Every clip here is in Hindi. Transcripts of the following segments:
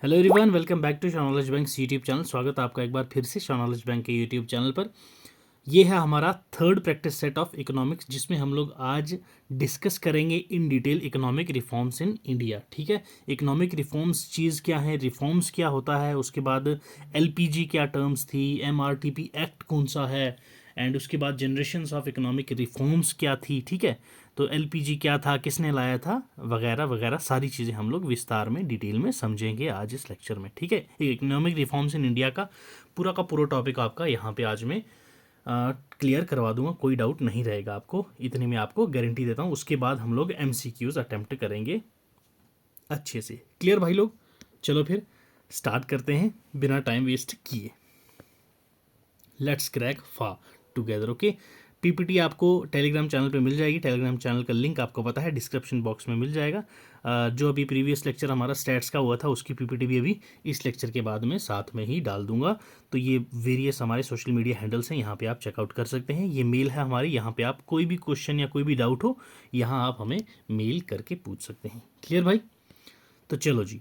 Hello everyone, welcome back to knowledge bank YouTube channel. स्वागत है आपका एक बार फिर से नॉलेज बैंक के यूट्यूब चैनल पर। ये है हमारा third practice set of economics, जिसमें हम लोग आज डिस्कस करेंगे in detail economic reforms in India. ठीक है, इकोनॉमिक रिफॉर्म्स चीज़ क्या है, रिफॉर्म्स क्या होता है, उसके बाद एलपीजी क्या टर्म्स थी, एमआरटीपी एक्ट कौन सा है, एंड उसके बाद जनरेशंस ऑफ इकोनॉमिक रिफॉर्म्स क्या थी। ठीक है, तो एलपीजी क्या था, किसने लाया था, वगैरह वगैरह सारी चीज़ें हम लोग विस्तार में डिटेल में समझेंगे आज इस लेक्चर में। ठीक है, इकोनॉमिक रिफॉर्म्स इन इंडिया का पूरा टॉपिक आपका यहाँ पे आज मैं क्लियर करवा दूंगा, कोई डाउट नहीं रहेगा आपको, इतनी मैं आपको गारंटी देता हूँ। उसके बाद हम लोग एमसीक्यूज अटेम्प्ट करेंगे अच्छे से। क्लियर भाई लोग? चलो फिर स्टार्ट करते हैं बिना टाइम वेस्ट किए। लेट्स क्रैक फा टुगेदर। ओके, पीपीटी आपको टेलीग्राम चैनल पे मिल जाएगी। टेलीग्राम चैनल का लिंक आपको पता है डिस्क्रिप्शन बॉक्स में मिल जाएगा। जो अभी प्रीवियस लेक्चर हमारा स्टैट्स का हुआ था उसकी पीपीटी भी अभी इस लेक्चर के बाद में साथ में ही डाल दूंगा। तो ये वेरियस हमारे सोशल मीडिया हैंडल्स हैं, यहाँ पे आप चेकआउट कर सकते हैं। ये मेल है हमारी, यहाँ पे आप कोई भी क्वेश्चन या कोई भी डाउट हो यहाँ आप हमें मेल करके पूछ सकते हैं। क्लियर भाई? तो चलो जी,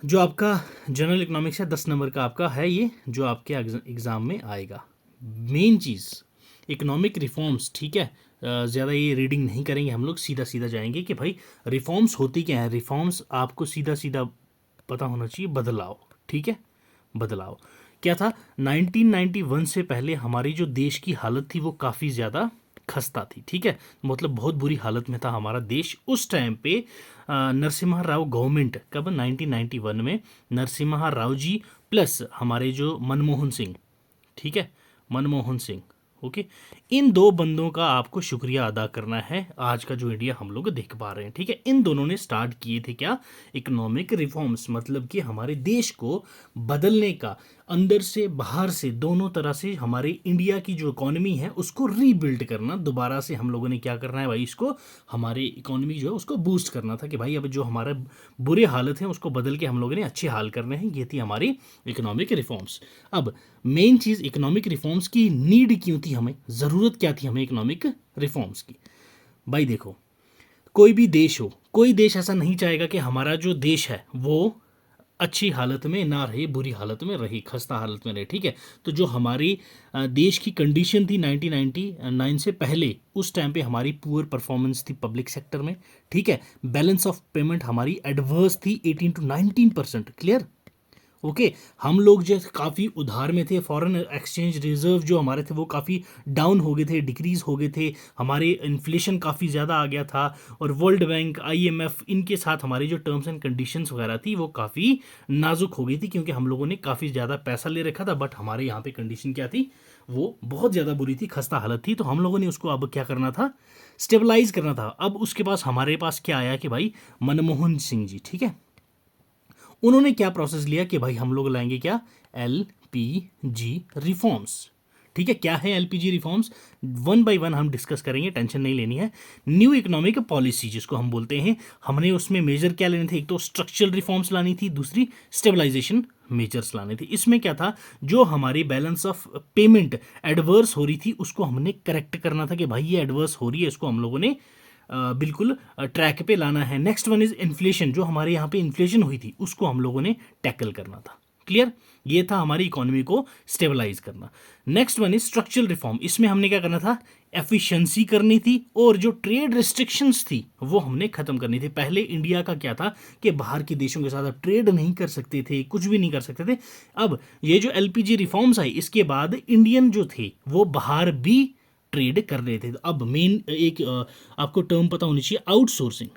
जो आपका जनरल इकोनॉमिक्स है 10 नंबर का आपका है, ये जो आपके एग्ज़ाम में आएगा। मेन चीज़ इकोनॉमिक रिफॉर्म्स। ठीक है, ज़्यादा ये रीडिंग नहीं करेंगे हम लोग, सीधा सीधा जाएंगे कि भाई रिफॉर्म्स होती क्या है। रिफॉर्म्स आपको सीधा सीधा पता होना चाहिए, बदलाव। ठीक है, बदलाव क्या था। 1991 से पहले हमारी जो देश की हालत थी वो काफ़ी ज़्यादा खस्ता थी। ठीक है, मतलब बहुत बुरी हालत में था हमारा देश उस टाइम पे। नरसिम्हा राव गवर्नमेंट कब, 1991 में नरसिम्हा राव जी प्लस हमारे जो मनमोहन सिंह, ठीक है, मनमोहन सिंह, ओके, इन दो बंदों का आपको शुक्रिया अदा करना है आज का जो इंडिया हम लोग देख पा रहे हैं। ठीक है, इन दोनों ने स्टार्ट किए थे क्या, इकोनॉमिक रिफॉर्म्स, मतलब कि हमारे देश को बदलने का, अंदर से बाहर से दोनों तरह से हमारे इंडिया की जो इकोनॉमी है उसको रीबिल्ड करना। दोबारा से हम लोगों ने क्या करना है भाई, इसको हमारे इकोनॉमी जो है उसको बूस्ट करना था कि भाई अब जो हमारे बुरे हालत हैं उसको बदल के हम लोगों ने अच्छे हाल करने हैं। ये थी हमारी इकोनॉमिक रिफॉर्म्स। अब मेन चीज़ इकोनॉमिक रिफॉर्म्स की नीड क्यों थी, हमें ज़रूरत क्या थी हमें इकोनॉमिक रिफॉर्म्स की। भाई देखो, कोई भी देश हो, कोई देश ऐसा नहीं चाहेगा कि हमारा जो देश है वो अच्छी हालत में ना रहे, बुरी हालत में रहे, खस्ता हालत में रहे। ठीक है, तो जो हमारी देश की कंडीशन थी 1999 से पहले, उस टाइम पे हमारी पुअर परफॉर्मेंस थी पब्लिक सेक्टर में। ठीक है, बैलेंस ऑफ पेमेंट हमारी एडवर्स थी 18 to 19%। क्लियर? ओके, हम लोग जो काफ़ी उधार में थे, फॉरेन एक्सचेंज रिजर्व जो हमारे थे वो काफ़ी डाउन हो गए थे, डिक्रीज़ हो गए थे, हमारे इन्फ्लेशन काफ़ी ज़्यादा आ गया था, और वर्ल्ड बैंक, आईएमएफ, इनके साथ हमारी जो टर्म्स एंड कंडीशंस वगैरह थी वो काफ़ी नाजुक हो गई थी, क्योंकि हम लोगों ने काफ़ी ज़्यादा पैसा ले रखा था। बट हमारे यहाँ पे कंडीशन क्या थी, वो बहुत ज़्यादा बुरी थी, खस्ता हालत थी। तो हम लोगों ने उसको अब क्या करना था, स्टेबलाइज करना था। अब उसके पास हमारे पास क्या आया कि भाई मनमोहन सिंह जी, ठीक है, उन्होंने क्या प्रोसेस लिया कि भाई हम लोग लाएंगे क्या, एलपीजी रिफॉर्म्स। ठीक है, क्या है LPG reforms, one by one हम डिस्कस करेंगे, टेंशन नहीं लेनी है। न्यू इकोनॉमिक पॉलिसी जिसको हम बोलते हैं, हमने उसमें मेजर क्या लेने थे, एक तो स्ट्रक्चरल रिफॉर्म्स लानी थी, दूसरी स्टेबलाइजेशन मेजर्स लाने थे। इसमें क्या था, जो हमारी बैलेंस ऑफ पेमेंट एडवर्स हो रही थी उसको हमने करेक्ट करना था कि भाई ये एडवर्स हो रही है, इसको हम लोगों ने बिल्कुल ट्रैक पे लाना है। नेक्स्ट वन इज इन्फ्लेशन, जो हमारे यहाँ पे इन्फ्लेशन हुई थी उसको हम लोगों ने टैकल करना था। क्लियर? ये था हमारी इकोनॉमी को स्टेबलाइज करना। Next one is structural reform, इसमें हमने क्या करना था, एफिशिएंसी करनी थी, और जो ट्रेड रिस्ट्रिक्शंस थी वो हमने खत्म करनी थी। पहले इंडिया का क्या था कि बाहर के देशों के साथ अब ट्रेड नहीं कर सकते थे, कुछ भी नहीं कर सकते थे। अब ये जो एलपीजी रिफॉर्म्स आई, इसके बाद इंडियन जो थे वो बाहर भी ट्रेड कर रहे थे। अब मेन एक आपको टर्म पता होनी चाहिए, आउटसोर्सिंग।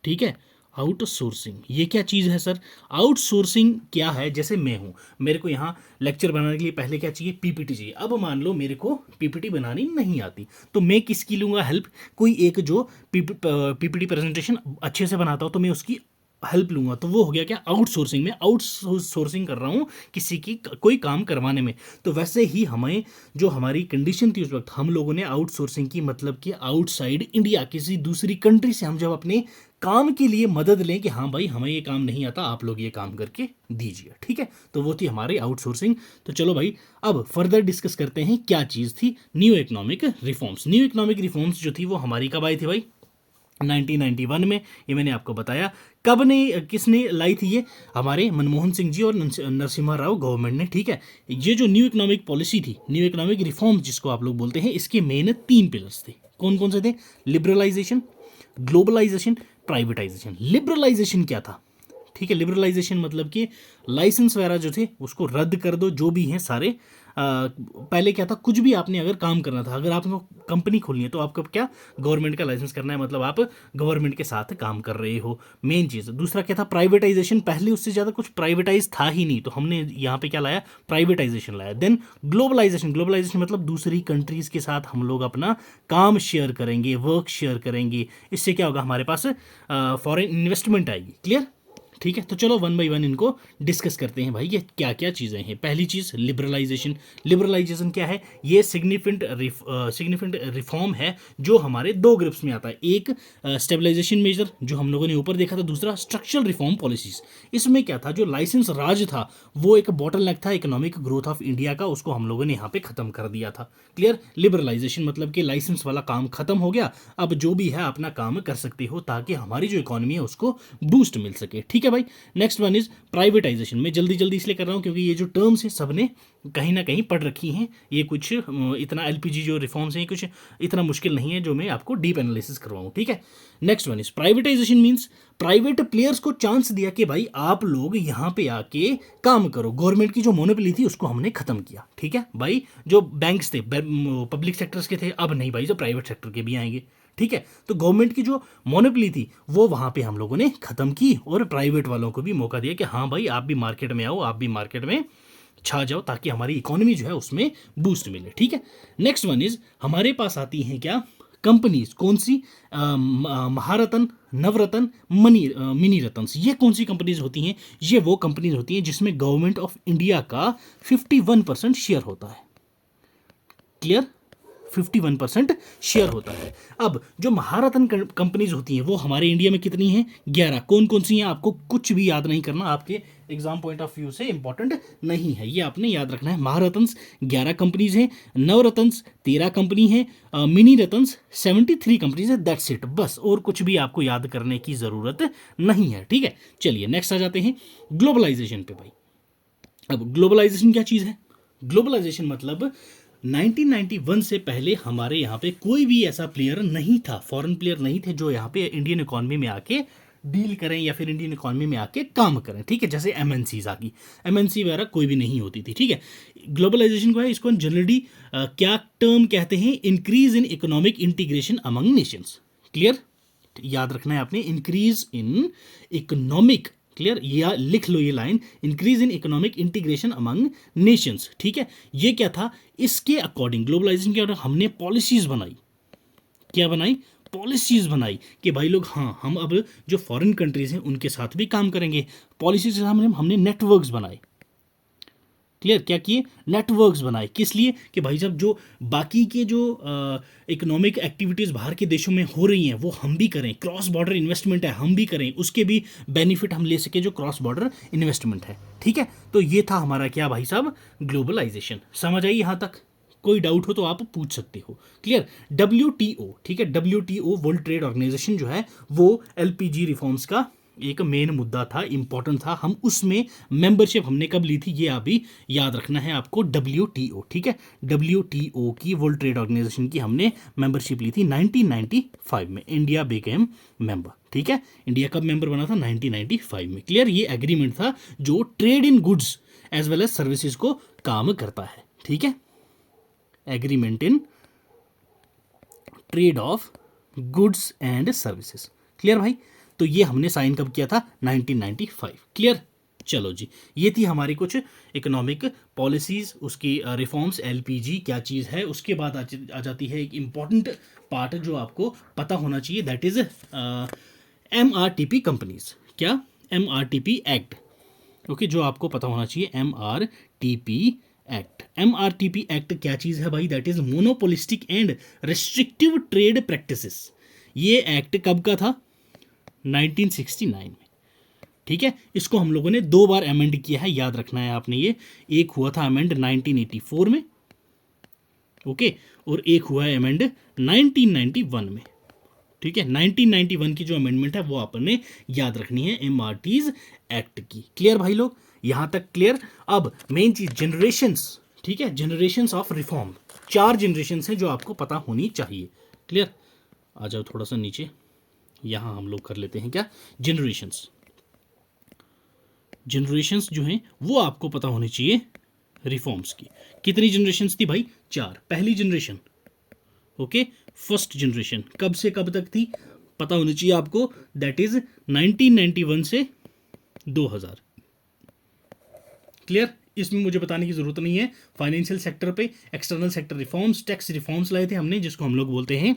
ठीक है, आउटसोर्सिंग ये क्या चीज़ है सर? आउटसोर्सिंग क्या है, जैसे मैं हूँ, मेरे को यहाँ लेक्चर बनाने के लिए पहले क्या चाहिए, पीपीटी चाहिए। अब मान लो मेरे को पीपीटी बनानी नहीं आती, तो मैं किसकी लूँगा हेल्प, कोई एक जो पीपीटी प्रेजेंटेशन अच्छे से बनाता हो तो मैं उसकी हेल्प लूंगा। तो वो हो गया क्या, आउटसोर्सिंग में आउटसोर्सिंग कर रहा हूँ किसी की कोई काम करवाने में। तो वैसे ही हमें जो हमारी कंडीशन थी उस वक्त, हम लोगों ने आउटसोर्सिंग की, मतलब कि आउटसाइड इंडिया किसी दूसरी कंट्री से हम जब अपने काम के लिए मदद लें कि हाँ भाई हमें ये काम नहीं आता, आप लोग ये काम करके दीजिए। ठीक है, तो वो थी हमारी आउटसोर्सिंग। तो चलो भाई अब फर्दर डिस्कस करते हैं क्या चीज़ थी new economic reforms. New economic reforms जो थी वो हमारी कब आई थी भाई, 1991 में, ये मैंने आपको बताया। किसने लाई थी ये? हमारे मनमोहन सिंह जी और नरसिम्हा राव गवर्नमेंट ने, ठीक है। ये जो न्यू इकोनॉमिक पॉलिसी थी, न्यू इकोनॉमिक रिफॉर्म जिसको आप लोग बोलते हैं, इसके मेन 3 पिलर्स थे। कौन कौन से थे? Liberalisation, globalisation, privatisation. लिबरलाइजेशन क्या था? ठीक है, लिबरलाइजेशन मतलब कि लाइसेंस वगैरह जो थे उसको रद्द कर दो, जो भी हैं सारे। पहले क्या था, कुछ भी आपने अगर काम करना था, अगर आपको कंपनी खोलनी है तो आपको क्या, गवर्नमेंट का लाइसेंस करना है, मतलब आप गवर्नमेंट के साथ काम कर रहे हो, मेन चीज़। दूसरा क्या था, प्राइवेटाइजेशन। पहले उससे ज़्यादा कुछ प्राइवेटाइज था ही नहीं, तो हमने यहाँ पे क्या लाया, प्राइवेटाइजेशन लाया। Then globalisation. ग्लोबलाइजेशन मतलब दूसरी कंट्रीज़ के साथ हम लोग अपना काम शेयर करेंगे, वर्क शेयर करेंगे। इससे क्या होगा, हमारे पास फॉरेन इन्वेस्टमेंट आएगी। क्लियर? ठीक है, तो चलो वन बाय वन इनको डिस्कस करते हैं भाई, ये क्या क्या चीज़ें हैं। पहली चीज़ लिबरलाइजेशन। लिबरलाइजेशन क्या है? ये सिग्निफिकेंट रिफॉर्म है जो हमारे 2 ग्रुप्स में आता है। एक स्टेबलाइजेशन मेजर जो हम लोगों ने ऊपर देखा था, दूसरा स्ट्रक्चरल रिफॉर्म पॉलिसीज। इसमें क्या था, जो लाइसेंस राज था वो एक बॉटलनेक था इकोनॉमिक ग्रोथ ऑफ इंडिया का, उसको हम लोगों ने यहाँ पे खत्म कर दिया था। क्लियर? लिबरलाइजेशन मतलब कि लाइसेंस वाला काम खत्म हो गया, अब जो भी है अपना काम कर सकते हो, ताकि हमारी जो इकोनॉमी है उसको बूस्ट मिल सके। ठीक है भाई। Next one is privatisation. मैं जल्दी जल्दी इसलिए कर रहा हूँ क्योंकि ये जो टर्म्स हैं सबने कहीं ना कहीं पढ़ रखी हैं। ये कुछ इतना एलपीजी जो रिफॉर्म्स हैं कुछ इतना मुश्किल नहीं है जो मैं आपको डीप एनालिसिस करवाऊँ। ठीक है। Next one is privatisation means private players को चांस दिया कि भाई आप लोग यहाँ पे आके काम करो। गवर्नमेंट की जो मोनोपोली थी उसको हमने खत्म किया। ठीक है भाई, जो बैंक्स थे पब्लिक सेक्टर्स के थे, अब नहीं भाई, जो प्राइवेट सेक्टर के भी आएंगे। ठीक है, तो गवर्नमेंट की जो मोनोपोली थी वो वहां पे हम लोगों ने खत्म की और प्राइवेट वालों को भी मौका दिया कि हाँ भाई आप भी मार्केट में आओ, आप भी मार्केट में छा जाओ, ताकि हमारी इकोनॉमी जो है उसमें बूस्ट मिले। ठीक है। नेक्स्ट वन इज हमारे पास आती हैं क्या, कंपनीज। कौन सी? महारत्न, नवरत्न, मिनी रत्न। ये कौन सी कंपनीज होती हैं? ये वो कंपनीज होती हैं जिसमें गवर्नमेंट ऑफ इंडिया का 51% शेयर होता है। क्लियर? 51% शेयर होता है। अब जो महारत्न कंपनीज होती हैं वो हमारे इंडिया में कितनी हैं? 11। कौन कौन सी हैं आपको कुछ भी याद नहीं करना, आपके एग्जाम पॉइंट ऑफ व्यू से इंपॉर्टेंट नहीं है, ये आपने याद रखना है। महारत्न 11 कंपनीज हैं, नवरत्न 13 कंपनी है, मिनी रत्न 73 कंपनीज है। दैट्स इट, बस, और कुछ भी आपको याद करने की ज़रूरत नहीं है। ठीक है, चलिए नेक्स्ट आ जाते हैं ग्लोबलाइजेशन पे भाई। अब ग्लोबलाइजेशन क्या चीज़ है? ग्लोबलाइजेशन मतलब 1991 से पहले हमारे यहाँ पे कोई भी ऐसा प्लेयर नहीं था, फॉरेन प्लेयर नहीं थे जो यहाँ पे इंडियन इकोनॉमी में आके डील करें या फिर इंडियन इकोनॉमी में आके काम करें। ठीक है, जैसे एमएनसीज आ गई, एमएनसी वगैरह कोई भी नहीं होती थी। ठीक है, ग्लोबलाइजेशन को है, इसको जनरली क्या टर्म कहते हैं? Increase in economic integration among Nations. Clear? याद रखना है आपने, इंक्रीज इन इकोनॉमिक, क्लियर, या लिख लो ये line, increase in economic integration among Nations. ठीक है, ये क्या था? इसके अकॉर्डिंग ग्लोबलाइजेशन क्या, हमने पॉलिसीज बनाई। क्या बनाई? पॉलिसीज बनाई कि भाई लोग, हाँ हम अब जो फॉरेन कंट्रीज हैं उनके साथ भी काम करेंगे। पॉलिसीज हमने नेटवर्क्स बनाए। क्लियर? क्या किए? नेटवर्क्स बनाए। किस लिए? कि भाई साहब जो बाकी के जो इकोनॉमिक एक्टिविटीज़ बाहर के देशों में हो रही हैं वो हम भी करें, क्रॉस बॉर्डर इन्वेस्टमेंट है हम भी करें, उसके भी बेनिफिट हम ले सके जो क्रॉस बॉर्डर इन्वेस्टमेंट है। ठीक है, तो ये था हमारा क्या भाई साहब, ग्लोबलाइजेशन। समझ आई यहाँ तक? कोई डाउट हो तो आप पूछ सकते हो। क्लियर? WTO, ठीक है, WTO वर्ल्ड ट्रेड ऑर्गेनाइजेशन जो है वो एलपीजी रिफॉर्म्स का एक मेन मुद्दा था, इंपॉर्टेंट था। हम उसमें मेंबरशिप हमने कब ली थी ये अभी याद रखना है आपको, WTO। ठीक है, WTO की वर्ल्ड ट्रेड ऑर्गेनाइजेशन की हमने मेंबरशिप ली थी 1995 में। India became member. ठीक है, इंडिया कब मेंबर बना था? 1995 में। क्लियर? ये एग्रीमेंट था जो trade in goods as well as services को काम करता है। ठीक है, agreement in trade of goods and services. Clear भाई? तो ये हमने साइन कब किया था? 1995। क्लियर? चलो जी, ये थी हमारी कुछ इकोनॉमिक पॉलिसीज, उसकी रिफॉर्म्स, एलपीजी क्या चीज़ है। उसके बाद आ जाती है एक इम्पॉर्टेंट पार्ट जो आपको पता होना चाहिए, दैट इज MRTP कंपनीज। क्या? MRTP act. ओके, जो आपको पता होना चाहिए, MRTP एक्ट। MRTP एक्ट क्या चीज़ है भाई? That is monopolistic and restrictive trade practices. ये एक्ट कब का था? 1969 में। ठीक है, इसको हम लोगों ने 2 बार अमेंड किया है, याद रखना है आपने ये। एक हुआ था अमेंड 1984 में, ओके, और एक हुआ है अमेंड 1991 में। ठीक है, 1991 की जो अमेंडमेंट है वो आपने याद रखनी है, एमआरटीज एक्ट की। क्लियर भाई लोग, यहां तक क्लियर। अब मेन चीज जनरेशंस, ठीक है, जनरेशंस ऑफ रिफॉर्म, 4 जनरेशंस हैं जो आपको पता होनी चाहिए। क्लियर, आ जाओ थोड़ा सा नीचे, यहां हम लोग कर लेते हैं क्या, जनरेशंस। जनरेशंस जो हैं वो आपको पता होनी चाहिए रिफॉर्म्स की। कितनी जनरेशंस थी भाई, 4। पहली जनरेशन, ओके, फर्स्ट जनरेशन कब से कब तक थी पता होनी चाहिए आपको, दैट इज 1991 से 2000। क्लियर, इसमें मुझे बताने की जरूरत नहीं है। फाइनेंशियल सेक्टर पे external sector reforms, tax reforms लाए थे हमने, जिसको हम लोग बोलते हैं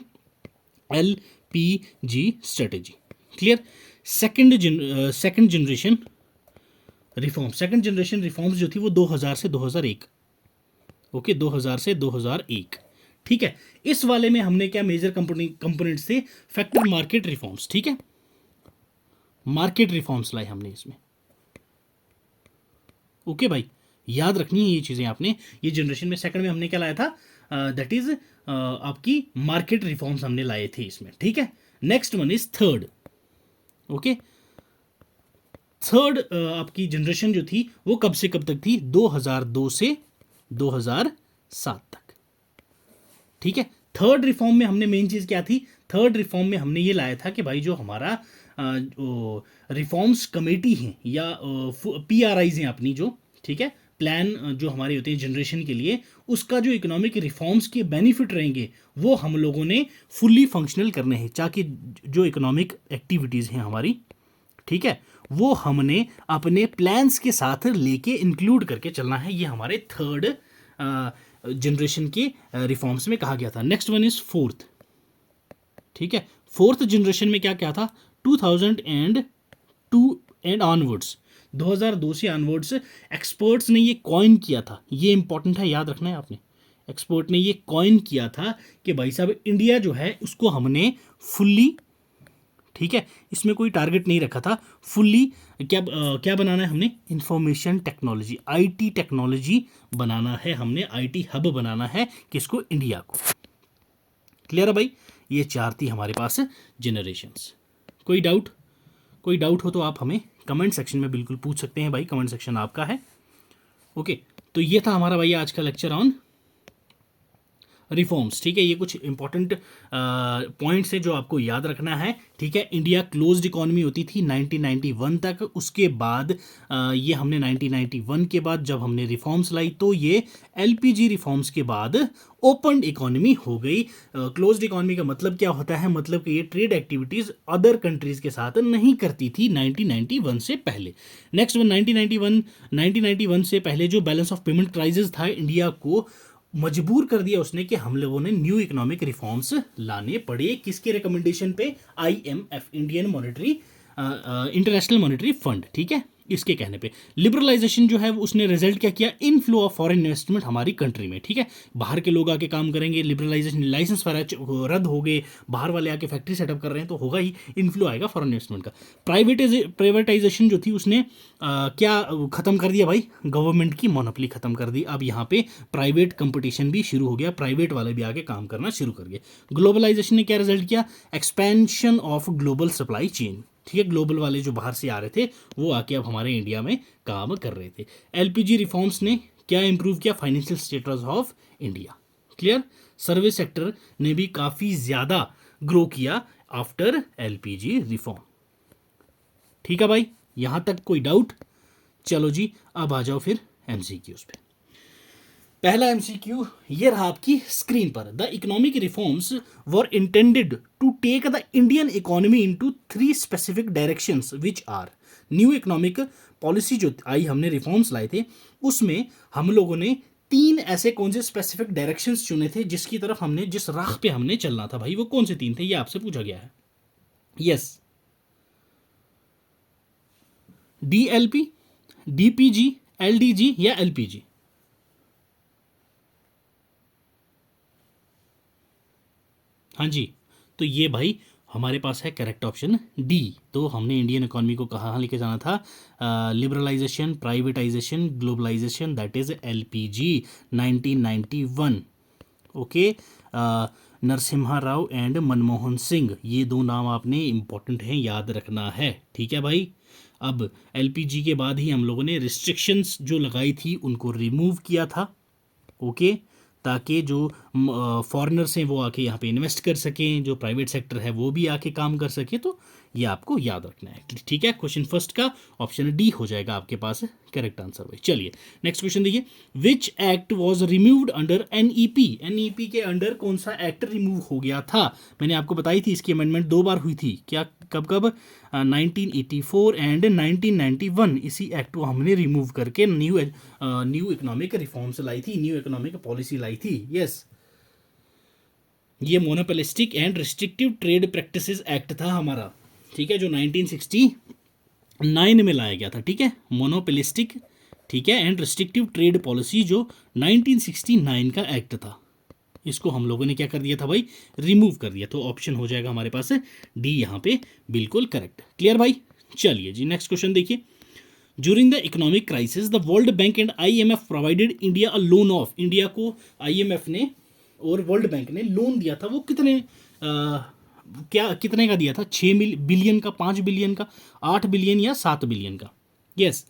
LPG strategy. Clear, second generation reform, second generation reforms जो थी वो 2000 से 2001, ओके, 2000 से 2001। ठीक है, इस वाले में हमने क्या मेजर कंपोनेंट से फैक्टर मार्केट रिफॉर्म्स, ठीक है, मार्केट रिफॉर्म्स लाए हमने इसमें। ओके भाई, याद रखनी है ये चीजें आपने। ये जनरेशन में सेकंड में हमने क्या लाया था, दैट इज आपकी मार्केट रिफॉर्म्स हमने लाए थे इसमें। ठीक है, next one is third. Okay, third आपकी जनरेशन जो थी वो कब से कब तक थी, 2002 से 2007 तक। ठीक है, थर्ड रिफॉर्म में हमने मेन चीज क्या थी, थर्ड रिफॉर्म में हमने ये लाया था कि भाई जो हमारा रिफॉर्म्स कमेटी है या PRIs हैं अपनी जो, ठीक है, प्लान जो हमारे होते हैं जनरेशन के लिए, उसका जो इकोनॉमिक रिफॉर्म्स के बेनिफिट रहेंगे वो हम लोगों ने फुल्ली फंक्शनल करने हैं, ताकि जो इकोनॉमिक एक्टिविटीज़ हैं हमारी, ठीक है, वो हमने अपने प्लान्स के साथ लेके इंक्लूड करके चलना है। ये हमारे थर्ड जनरेशन के रिफॉर्म्स में कहा गया था। Next one is fourth. ठीक है, फोर्थ जनरेशन में क्या क्या था, 2002 एंड ऑनवर्ड्स, 2002 से ऑनवर्ड्स एक्सपर्ट्स ने ये कॉइन किया था, ये इंपॉर्टेंट है, याद रखना है आपने। एक्सपर्ट ने ये कॉइन किया था कि भाई साहब इंडिया जो है उसको हमने फुल्ली, ठीक है, इसमें कोई टारगेट नहीं रखा था, फुल्ली क्या बनाना है हमने, इंफॉर्मेशन टेक्नोलॉजी, IT टेक्नोलॉजी बनाना है हमने, IT हब बनाना है किसको, इंडिया को। क्लियर है भाई, ये 4 थी हमारे पास जनरेशंस। कोई डाउट, कोई डाउट हो तो आप हमें कमेंट सेक्शन में बिल्कुल पूछ सकते हैं भाई, कमेंट सेक्शन आपका है। ओके, तो ये था हमारा भाई आज का लेक्चर ऑन रिफॉर्म्स। ठीक है, ये कुछ इंपॉर्टेंट पॉइंट्स है जो आपको याद रखना है। ठीक है, इंडिया क्लोज्ड इकोनॉमी होती थी 1991 तक, उसके बाद ये हमने 1991 के बाद जब हमने रिफॉर्म्स लाई तो ये LPG रिफॉर्म्स के बाद ओपन इकोनॉमी हो गई। क्लोज्ड इकोनॉमी का मतलब क्या होता है, मतलब कि ये ट्रेड एक्टिविटीज अदर कंट्रीज के साथ नहीं करती थी 1991 से पहले। नेक्स्ट वन, 1991 से पहले जो बैलेंस ऑफ पेमेंट क्राइसिस था, इंडिया को मजबूर कर दिया उसने कि हम लोगों ने न्यू इकोनॉमिक रिफॉर्म्स लाने पड़े। किसके रिकमेंडेशन पे, IMF, Indian monetary international monetary fund, ठीक है, इसके कहने पे। लिबरलाइजेशन जो है उसने रिजल्ट क्या किया, इनफ्लो ऑफ फॉरेन इन्वेस्टमेंट हमारी कंट्री में। ठीक है, बाहर के लोग आके काम करेंगे, लिबरलाइजेशन, लाइसेंस रद्द हो गए, बाहर वाले आके फैक्ट्री सेटअप कर रहे हैं तो होगा ही, इनफ्लो आएगा फॉरेन इन्वेस्टमेंट का। प्राइवेटाइजेशन जो थी उसने क्या खत्म कर दिया भाई, गवर्नमेंट की मोनोपोली खत्म कर दी। अब यहाँ पे प्राइवेट कंपटीशन भी शुरू हो गया, प्राइवेट वाले भी आके काम करना शुरू कर गए। ग्लोबलाइजेशन ने क्या रिजल्ट किया, expansion of global supply chain. ठीक है, ग्लोबल वाले जो बाहर से आ रहे थे वो आके अब हमारे इंडिया में काम कर रहे थे। LPG रिफॉर्म्स ने क्या इंप्रूव किया, financial status of India. Clear, service sector ने भी काफ़ी ज़्यादा ग्रो किया आफ्टर LPG रिफॉर्म। ठीक है भाई, यहां तक कोई डाउट? चलो जी, अब आ जाओ फिर MCQs पे। पहला MCQ ये रहा आपकी स्क्रीन पर। The economic reforms were intended to take the Indian economy into 3 specific directions which are. New economic policy जो आई, हमने रिफॉर्म्स लाए थे, उसमें हम लोगों ने 3 ऐसे कौन से स्पेसिफिक डायरेक्शंस चुने थे जिसकी तरफ हमने, जिस राह पे हमने चलना था भाई, वो कौन से 3 थे, ये आपसे पूछा गया है। यस, DLP, DPG, LDG या LPG। हाँ जी, तो ये भाई हमारे पास है करेक्ट ऑप्शन D। तो हमने इंडियन इकोनॉमी को कहाँ लेके जाना था, liberalization, privatization, globalization, that is LPG 1991। Okay, Narasimha Rao and Manmohan Singh, ये दो नाम आपने इम्पोर्टेंट हैं, याद रखना है। ठीक है भाई। अब एलपीजी के बाद ही हम लोगों ने रिस्ट्रिक्शंस जो लगाई थी उनको रिमूव किया था। ओके, ताकि जो फॉरेनर्स हैं वो आके यहाँ पे इन्वेस्ट कर सकें, जो प्राइवेट सेक्टर है वो भी आके काम कर सके। तो ये आपको याद रखना है। ठीक है, क्वेश्चन फर्स्ट का ऑप्शन डी हो जाएगा आपके पास करेक्ट आंसर भाई। चलिए नेक्स्ट क्वेश्चन देखिए, which act was removed under NEP, NEP के अंडर कौन सा एक्ट रिमूव हो गया था? मैंने आपको बताई थी इसकी अमेंडमेंट 2 बार हुई थी। क्या, कब कब? 1984 एंड 1991। इसी एक्ट को हमने रिमूव करके न्यू इकोनॉमिक रिफॉर्म्स लाई थी, न्यू इकोनॉमिक पॉलिसी लाई थी। यस, ये monopolistic and restrictive trade practices act था हमारा। ठीक है, जो 1969 में लाया गया था। ठीक है, मोनोपोलिस्टिक, ठीक है, एंड रिस्ट्रिक्टिव ट्रेड पॉलिसी जो 1969 का एक्ट था, इसको हम लोगों ने क्या कर दिया था भाई? रिमूव कर दिया। तो ऑप्शन हो जाएगा हमारे पास डी यहाँ पे बिल्कुल करेक्ट। क्लियर भाई? चलिए जी नेक्स्ट क्वेश्चन देखिए, during the economic crisis the world bank and IMF provided India a loan of, India को आईएमएफ ने और वर्ल्ड बैंक ने लोन दिया था। वो कितने क्या कितने का दिया था? 6 बिलियन का, 5 बिलियन का, 8 बिलियन या 7 बिलियन का? यस,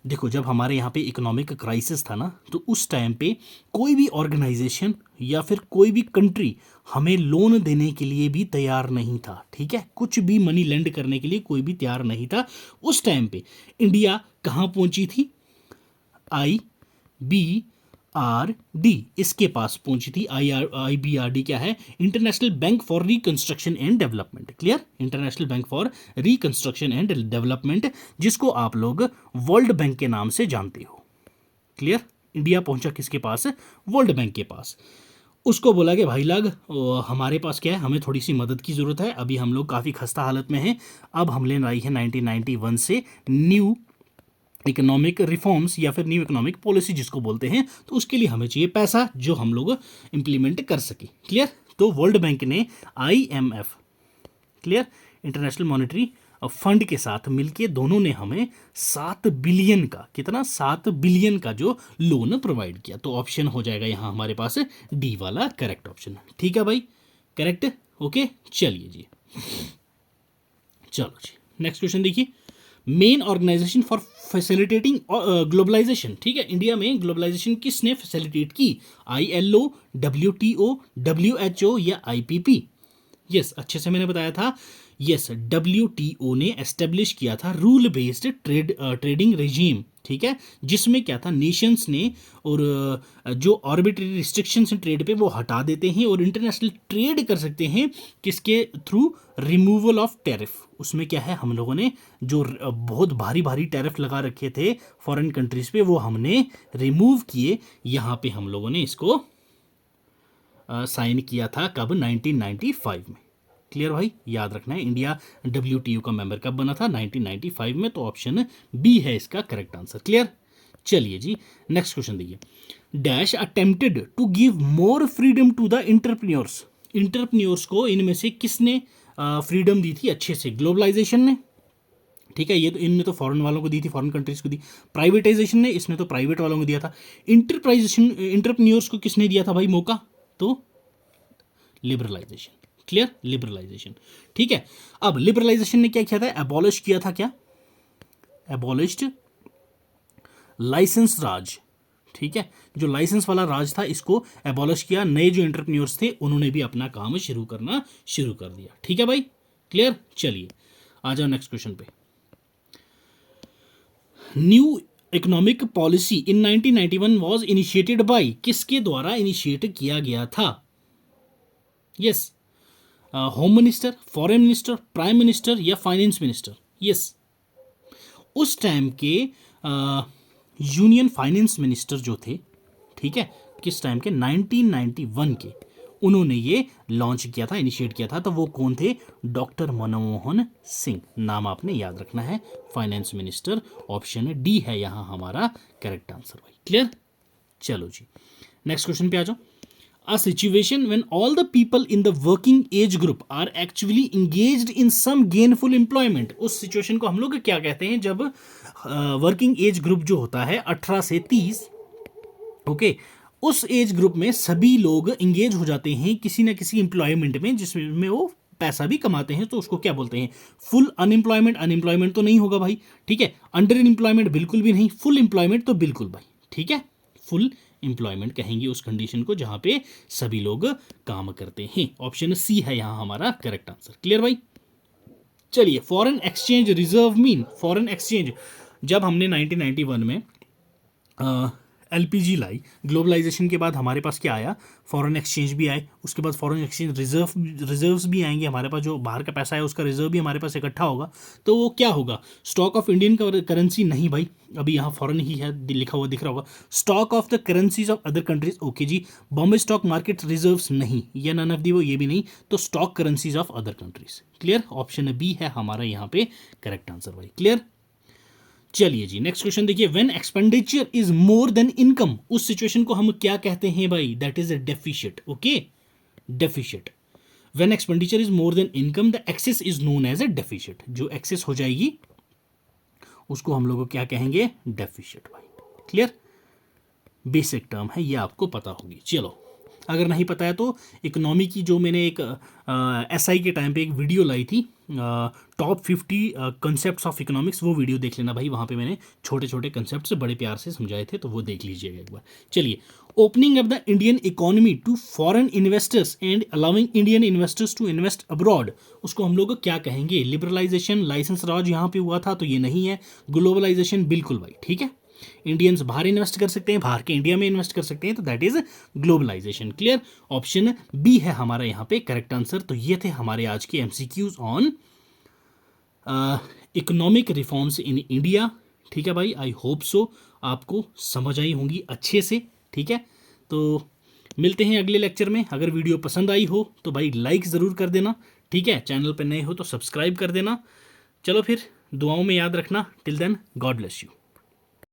देखो जब हमारे यहाँ पे इकोनॉमिक क्राइसिस था ना, तो उस टाइम पे कोई भी ऑर्गेनाइजेशन या फिर कोई भी कंट्री हमें लोन देने के लिए भी तैयार नहीं था। ठीक है, कुछ भी मनी लेंड करने के लिए कोई भी तैयार नहीं था। उस टाइम पे इंडिया कहाँ पहुंची थी? IBRD इसके पास पहुंची थी। IBRD क्या है? International bank for reconstruction and development. Clear? International bank for reconstruction and development, जिसको आप लोग वर्ल्ड बैंक के नाम से जानते हो। क्लियर? इंडिया पहुंचा किसके पास? वर्ल्ड बैंक के पास। उसको बोला कि भाई लाग हमारे पास क्या है, हमें थोड़ी सी मदद की ज़रूरत है, अभी हम लोग काफ़ी खस्ता हालत में हैं। अब हम लेने आई है 1991 से न्यू इकोनॉमिक रिफॉर्म्स या फिर न्यू इकोनॉमिक पॉलिसी जिसको बोलते हैं, तो उसके लिए हमें चाहिए पैसा जो हम लोग इंप्लीमेंट कर सके। क्लियर? तो वर्ल्ड बैंक ने IMF, clear, international monetary fund के साथ मिलके दोनों ने हमें 7 बिलियन का, कितना? 7 बिलियन का जो लोन प्रोवाइड किया। तो ऑप्शन हो जाएगा यहाँ हमारे पास डी वाला करेक्ट ऑप्शन। ठीक है भाई, करेक्ट? ओके, चलिए जी, चलो जी नेक्स्ट क्वेश्चन देखिए, main organization for facilitating globalization. ठीक है, इंडिया में ग्लोबलाइजेशन किसने फैसिलिटेट की? ILO, WTO, WHO या IPP? यस, अच्छे से मैंने बताया था। यस, WTO ने एस्टेब्लिश किया था रूल बेस्ड ट्रेडिंग रेजीम। ठीक है, जिसमें क्या था, नेशंस ने और जो आर्बिट्रेरी रिस्ट्रिक्शंस हैं ट्रेड पे वो हटा देते हैं और इंटरनेशनल ट्रेड कर सकते हैं किसके थ्रू? Removal of tariff. उसमें क्या है, हम लोगों ने जो बहुत भारी भारी टैरिफ लगा रखे थे फॉरेन कंट्रीज पे, वो हमने रिमूव किए। यहाँ पे हम लोगों ने इसको साइन किया था कब? 1995 में। क्लियर भाई? याद रखना है, इंडिया WTO का मेंबर कब बना था? 1995 में। तो ऑप्शन बी है इसका करेक्ट आंसर। क्लियर? चलिए जी नेक्स्ट क्वेश्चन देखिए, dash attempted to give more freedom to the entrepreneurs. Entrepreneurs को इनमें से किसने फ्रीडम दी थी अच्छे से? ग्लोबलाइजेशन ने। ठीक है, ये तो इनने तो फॉरेन वालों को दी थी, फॉरेन कंट्रीज को दी। प्राइवेटाइजेशन ने, इसने तो प्राइवेट वालों को दिया था। इंटरप्रेन्योर्स को किसने दिया था भाई मौका? तो लिबरलाइजेशन। क्लियर? लिबरलाइजेशन। ठीक है, अब लिबरलाइजेशन ने क्या किया था? एबॉलिश किया था। क्या? एबॉलिश्ड लाइसेंस राज। ठीक है, जो लाइसेंस वाला राज था इसको एबॉलिश किया। नए जो एंटरप्रेन्योर्स थे उन्होंने भी अपना काम शुरू कर दिया। ठीक है भाई, क्लियर? चलिए आ जाओ नेक्स्ट क्वेश्चन पे। New economic policy in 1991 was initiated by, किसके द्वारा इनिशिएट किया गया था? Yes, home minister, foreign minister, prime minister या फाइनेंस मिनिस्टर? यस, उस टाइम के यूनियन फाइनेंस मिनिस्टर जो थे, ठीक है, किस टाइम के? 1991 के, उन्होंने ये लॉन्च किया था, इनिशिएट किया था। तो वो कौन थे? डॉक्टर मनमोहन सिंह। नाम आपने याद रखना है, फाइनेंस मिनिस्टर। ऑप्शन डी है यहाँ हमारा करेक्ट आंसर भाई। क्लियर? चलो जी नेक्स्ट क्वेश्चन पे आ जाओ। A situation when all the people in the working age group are actually engaged in some gainful employment। उस सिचुएशन को हम लोग क्या कहते हैं? जब वर्किंग एज ग्रुप जो होता है 18 से 30, ओके, उस एज ग्रुप में सभी लोग इंगेज हो जाते हैं किसी ना किसी एम्प्लॉयमेंट में जिसमें वो पैसा भी कमाते हैं, तो उसको क्या बोलते हैं? Full unemployment. अनएम्प्लॉयमेंट तो नहीं होगा भाई, ठीक है। अंडर एम्प्लॉयमेंट बिल्कुल भी नहीं, फुल एम्प्लॉयमेंट तो बिल्कुल भाई, ठीक है। फुल एम्प्लॉयमेंट कहेंगे उस कंडीशन को जहां पे सभी लोग काम करते हैं। ऑप्शन सी है यहां हमारा करेक्ट आंसर। क्लियर भाई? चलिए, foreign exchange reserve mean, foreign exchange जब हमने 1991 में एलपीजी लाई, ग्लोबलाइजेशन के बाद हमारे पास क्या आया? फॉरेन एक्सचेंज भी आए, उसके बाद फॉरेन एक्सचेंज रिजर्व्स भी आएंगे हमारे पास। जो बाहर का पैसा है उसका रिजर्व भी हमारे पास इकट्ठा होगा, तो वो क्या होगा? स्टॉक ऑफ इंडियन करेंसी नहीं भाई, अभी यहाँ फॉरेन ही है लिखा हुआ दिख रहा होगा। Stock of the currencies of other countries, okay जी। बॉम्बे स्टॉक मार्केट रिजर्व्स नहीं, ये नन ऑफ दी वो, ये भी नहीं, तो stock currencies of other countries. Clear? Option B है हमारा यहाँ पे करेक्ट आंसर भाई। क्लियर? चलिए जी, नेक्स्ट क्वेश्चन देखिए। When expenditure is more than income, उस सिचुएशन को हम क्या कहते हैं भाई? That is a deficit. Okay, deficit. When expenditure is more than income the excess is known as a deficit. जो एक्सेस हो जाएगी उसको हम लोग क्या कहेंगे? डेफिशिट भाई। क्लियर? बेसिक टर्म है, ये आपको पता होगी। चलो, अगर नहीं पता है तो इकोनॉमी की जो मैंने एक एसआई के टाइम पे एक वीडियो लाई थी, टॉप 50 कंसेप्ट्स ऑफ इकोनॉमिक्स, वो वीडियो देख लेना भाई। वहाँ पे मैंने छोटे छोटे कंसेप्ट बड़े प्यार से समझाए थे, तो वो देख लीजिएगा एक बार। चलिए, opening up the Indian economy to foreign investors and allowing Indian investors to invest abroad, उसको हम लोग क्या कहेंगे? लिबरलाइजेशन, लाइसेंस राज यहाँ पे हुआ था, तो ये नहीं है। ग्लोबलाइजेशन बिल्कुल भाई, ठीक है। इंडियंस बाहर इन्वेस्ट कर सकते हैं, बाहर के इंडिया में इन्वेस्ट कर सकते हैं, तो that is globalization. Clear? Option B है हमारा यहाँ पे करेक्ट आंसर। तो ये थे हमारे आज के MCQs on economic reforms in India. ठीक है भाई, आई होप सो आपको समझ आई होंगी अच्छे से। ठीक है, तो मिलते हैं अगले लेक्चर में। अगर वीडियो पसंद आई हो तो भाई लाइक ज़रूर कर देना, ठीक है। चैनल पर नए हो तो सब्सक्राइब कर देना। चलो फिर, दुआओं में याद रखना। Till then, God bless you.